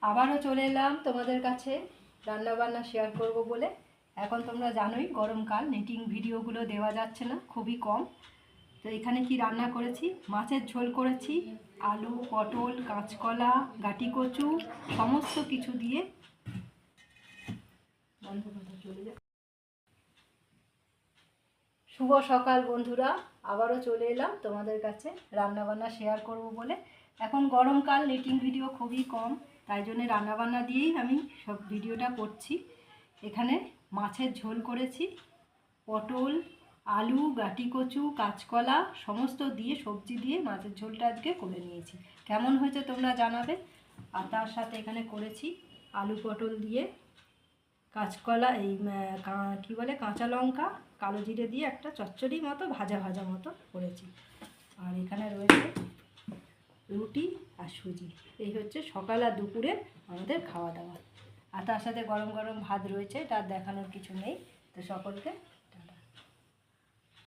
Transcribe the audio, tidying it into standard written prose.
আবারও চলে এলাম তোমাদের কাছে রান্না বান্না শেয়ার করব বলে। এখন তোমরা জানোই গরমকাল, নিটিং ভিডিওগুলো দেওয়া যাচ্ছে না, খুবই কম। তো এখানে কি রান্না করেছি, মাছের ঝোল করেছি, আলু, পটল, কাঁচকলা, গাটি কচু সমস্ত কিছু দিয়ে। শুভ সকাল বন্ধুরা, আবারও চলে এলাম তোমাদের কাছে রান্না বান্না শেয়ার করব বলে। এখন গরমকাল, নিটিং ভিডিও খুবই কম, তাই জন্য রান্নাবান্না দিয়েই আমি সব ভিডিওটা করছি। এখানে মাছের ঝোল করেছি, পটল, আলু, গাটি কচু, কাঁচকলা সমস্ত দিয়ে, সবজি দিয়ে মাছের ঝোলটা আজকে করে নিয়েছি। কেমন হয়েছে তোমরা জানাবে। আর তার সাথে এখানে করেছি আলু পটল দিয়ে কাঁচকলা, কী বলে, কাঁচা লঙ্কা, কালো জিরে দিয়ে একটা চচ্চড়ি মতো ভাজা ভাজা মতো করেছি। আর এখানে রয়েছে রুটি আর সুজি। এই হচ্ছে সকাল আর দুপুরের আমাদের খাওয়া দাওয়া। আর তার সাথে গরম গরম ভাত রয়েছে, তার দেখানোর কিছু নেই। তো সকলকে